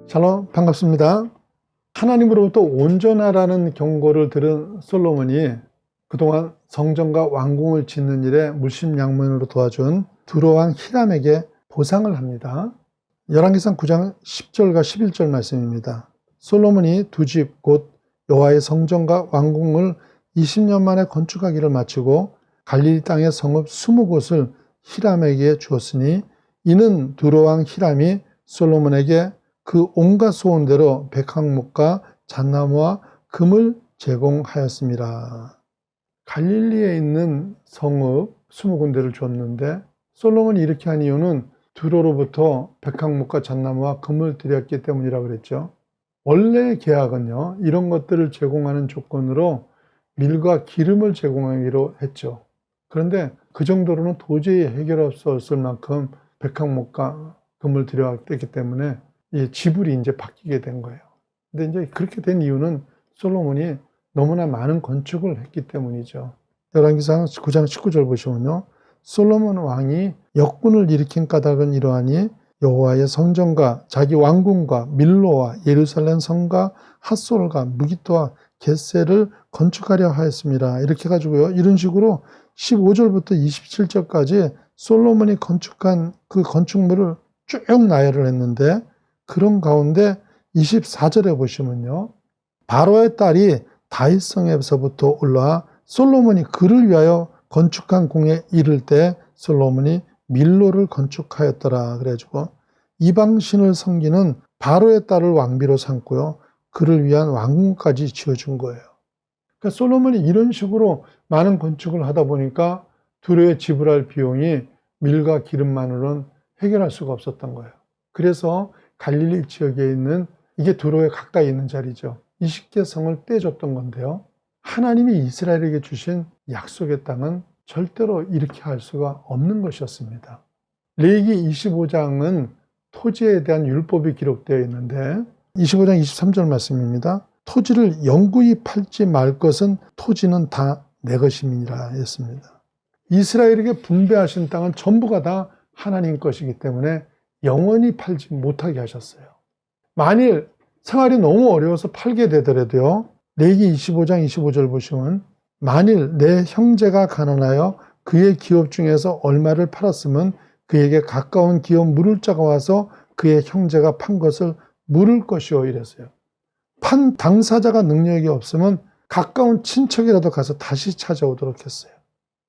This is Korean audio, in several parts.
샬롬, 반갑습니다. 하나님으로부터 온전하라는 경고를 들은 솔로몬이 그동안 성전과 왕궁을 짓는 일에 물심양면으로 도와준 두로왕 히람에게 보상을 합니다. 열왕기상 9장 10절과 11절 말씀입니다. 솔로몬이 두 집 곧 여호와의 성전과 왕궁을 20년 만에 건축하기를 마치고 갈릴리 땅의 성읍 20곳을 히람에게 주었으니 이는 두로왕 히람이 솔로몬에게 그 온갖 소원대로 백항목과 잣나무와 금을 제공하였습니다. 갈릴리에 있는 성읍 20군데를 줬는데 솔로몬이 이렇게 한 이유는 두로로부터 백항목과 잣나무와 금을 드렸기 때문이라고 그랬죠. 원래 계약은요, 이런 것들을 제공하는 조건으로 밀과 기름을 제공하기로 했죠. 그런데 그 정도로는 도저히 해결할 수 없을 만큼 백항목과 금을 드려왔기 때문에 이 지불이 이제 바뀌게 된 거예요. 근데 이제 그렇게 된 이유는 솔로몬이 너무나 많은 건축을 했기 때문이죠. 열왕기상 9장 19절 보시면요. 솔로몬 왕이 역군을 일으킨 까닭은 이러하니 여호와의 성전과 자기 왕궁과 밀로와 예루살렘 성과 핫솔과 무기토와 겟세를 건축하려 하였습니다. 이렇게 가지고요. 이런 식으로 15절부터 27절까지 솔로몬이 건축한 그 건축물을 쭉 나열을 했는데 그런 가운데 24절에 보시면요. 바로의 딸이 다윗성에서부터 올라와 솔로몬이 그를 위하여 건축한 궁에 이를 때 솔로몬이 밀로를 건축하였더라. 그래가지고 이방신을 섬기는 바로의 딸을 왕비로 삼고요. 그를 위한 왕궁까지 지어준 거예요. 그러니까 솔로몬이 이런 식으로 많은 건축을 하다 보니까 두로에 지불할 비용이 밀과 기름만으로는 해결할 수가 없었던 거예요. 그래서 갈릴리 지역에 있는, 이게 두로에 가까이 있는 자리죠. 20개 성을 떼줬던 건데요. 하나님이 이스라엘에게 주신 약속의 땅은 절대로 이렇게 할 수가 없는 것이었습니다. 레위기 25장은 토지에 대한 율법이 기록되어 있는데 25장 23절 말씀입니다. 토지를 영구히 팔지 말 것은 토지는 다 내 것임이니라 했습니다. 이스라엘에게 분배하신 땅은 전부가 다 하나님 것이기 때문에 영원히 팔지 못하게 하셨어요. 만일 생활이 너무 어려워서 팔게 되더라도요. 레위기 25장 25절 보시면 만일 내 형제가 가난하여 그의 기업 중에서 얼마를 팔았으면 그에게 가까운 기업 물을 자가 와서 그의 형제가 판 것을 물을 것이요 이랬어요. 판 당사자가 능력이 없으면 가까운 친척이라도 가서 다시 찾아오도록 했어요.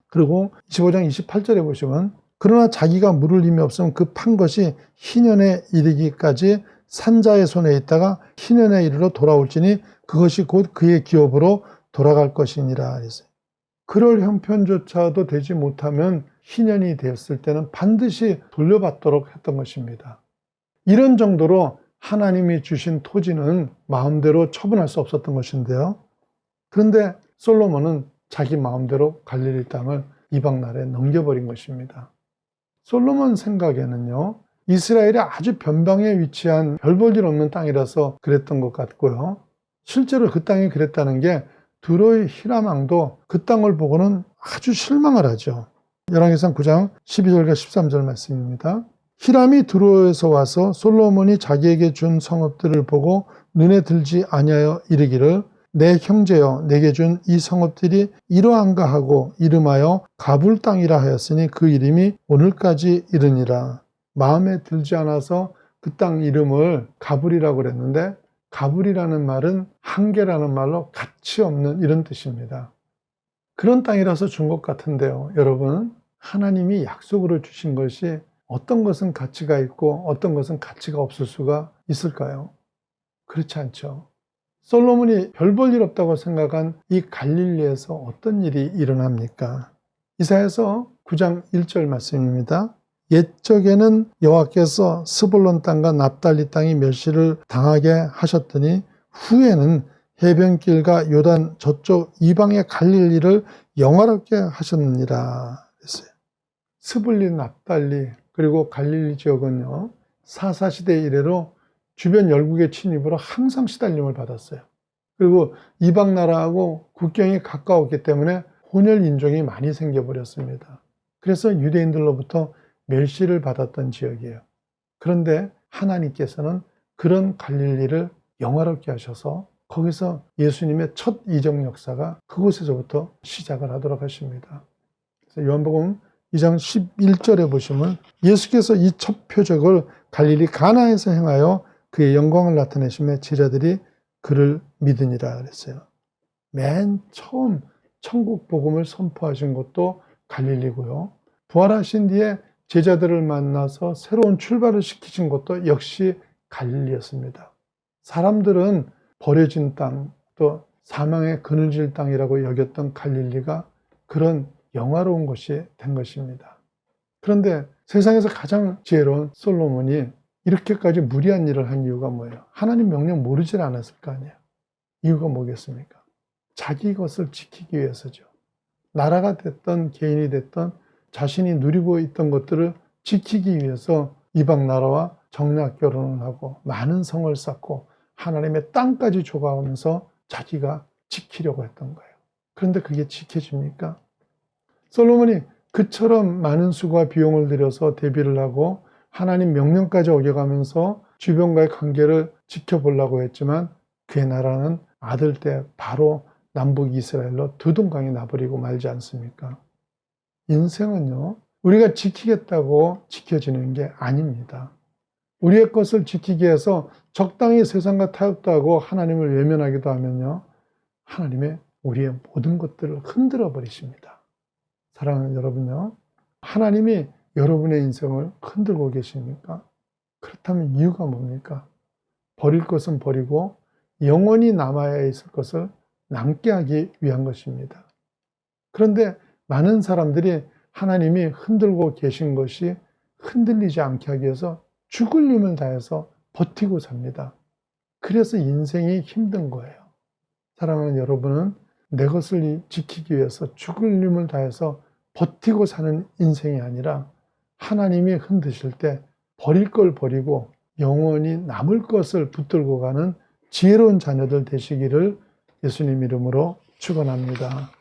그리고 25장 28절에 보시면 그러나 자기가 물을 힘이 없으면 그 판 것이 희년에 이르기까지 산자의 손에 있다가 희년에 이르러 돌아올지니 그것이 곧 그의 기업으로 돌아갈 것이니라 했어요. 그럴 형편조차도 되지 못하면 희년이 되었을 때는 반드시 돌려받도록 했던 것입니다. 이런 정도로 하나님이 주신 토지는 마음대로 처분할 수 없었던 것인데요. 그런데 솔로몬은 자기 마음대로 갈릴리 땅을 이방 나라에 넘겨버린 것입니다. 솔로몬 생각에는요, 이스라엘이 아주 변방에 위치한 별 볼 일 없는 땅이라서 그랬던 것 같고요. 실제로 그 땅이 그랬다는 게 두로의 히람 왕도 그 땅을 보고는 아주 실망을 하죠. 열왕기상 9장 12절과 13절 말씀입니다. 히람이 두로에서 와서 솔로몬이 자기에게 준 성읍들을 보고 눈에 들지 아니하여 이르기를 내 형제여 내게 준 이 성읍들이 이러한가 하고 이름하여 가불 땅이라 하였으니 그 이름이 오늘까지 이르니라. 마음에 들지 않아서 그 땅 이름을 가불이라고 그랬는데 가불이라는 말은 한계라는 말로 가치 없는 이런 뜻입니다. 그런 땅이라서 준 것 같은데요. 여러분, 하나님이 약속으로 주신 것이 어떤 것은 가치가 있고 어떤 것은 가치가 없을 수가 있을까요? 그렇지 않죠. 솔로몬이 별 볼 일 없다고 생각한 이 갈릴리에서 어떤 일이 일어납니까? 이사야서 9장 1절 말씀입니다. 옛적에는 여호와께서 스불론 땅과 납달리 땅이 멸시를 당하게 하셨더니 후에는 해변길과 요단 저쪽 이방의 갈릴리를 영화롭게 하셨느니라 했어요. 스불리, 납달리 그리고 갈릴리 지역은요, 사사시대 이래로 주변 열국의 침입으로 항상 시달림을 받았어요. 그리고 이방 나라하고 국경이 가까웠기 때문에 혼혈 인종이 많이 생겨버렸습니다. 그래서 유대인들로부터 멸시를 받았던 지역이에요. 그런데 하나님께서는 그런 갈릴리를 영화롭게 하셔서 거기서 예수님의 첫 이적 역사가 그곳에서부터 시작을 하도록 하십니다. 그래서 요한복음 2장 11절에 보시면 예수께서 이 첫 표적을 갈릴리 가나에서 행하여 그의 영광을 나타내시며 제자들이 그를 믿으니라 그랬어요. 맨 처음 천국 복음을 선포하신 것도 갈릴리고요. 부활하신 뒤에 제자들을 만나서 새로운 출발을 시키신 것도 역시 갈릴리였습니다. 사람들은 버려진 땅, 또 사망의 그늘질 땅이라고 여겼던 갈릴리가 그런 영화로운 곳이 된 것입니다. 그런데 세상에서 가장 지혜로운 솔로몬이 이렇게까지 무리한 일을 한 이유가 뭐예요? 하나님 명령 모르질 않았을 거 아니에요. 이유가 뭐겠습니까? 자기 것을 지키기 위해서죠. 나라가 됐던 개인이 됐던 자신이 누리고 있던 것들을 지키기 위해서 이방 나라와 정략 결혼을 하고 많은 성을 쌓고 하나님의 땅까지 줘가면서 자기가 지키려고 했던 거예요. 그런데 그게 지켜집니까? 솔로몬이 그처럼 많은 수고와 비용을 들여서 대비를 하고 하나님 명령까지 어겨가면서 주변과의 관계를 지켜보려고 했지만 그의 나라는 아들 때 바로 남북 이스라엘로 두동강이 나버리고 말지 않습니까? 인생은요, 우리가 지키겠다고 지켜지는 게 아닙니다. 우리의 것을 지키기 위해서 적당히 세상과 타협도 하고 하나님을 외면하기도 하면요, 하나님의 우리의 모든 것들을 흔들어 버리십니다. 사랑하는 여러분요, 하나님이 여러분의 인생을 흔들고 계십니까? 그렇다면 이유가 뭡니까? 버릴 것은 버리고 영원히 남아야 있을 것을 남게 하기 위한 것입니다. 그런데 많은 사람들이 하나님이 흔들고 계신 것이 흔들리지 않게 하기 위해서 죽을 힘을 다해서 버티고 삽니다. 그래서 인생이 힘든 거예요. 사랑하는 여러분은 내 것을 지키기 위해서 죽을 힘을 다해서 버티고 사는 인생이 아니라 하나님이 흔드실 때 버릴 걸 버리고 영원히 남을 것을 붙들고 가는 지혜로운 자녀들 되시기를 예수님 이름으로 축원합니다.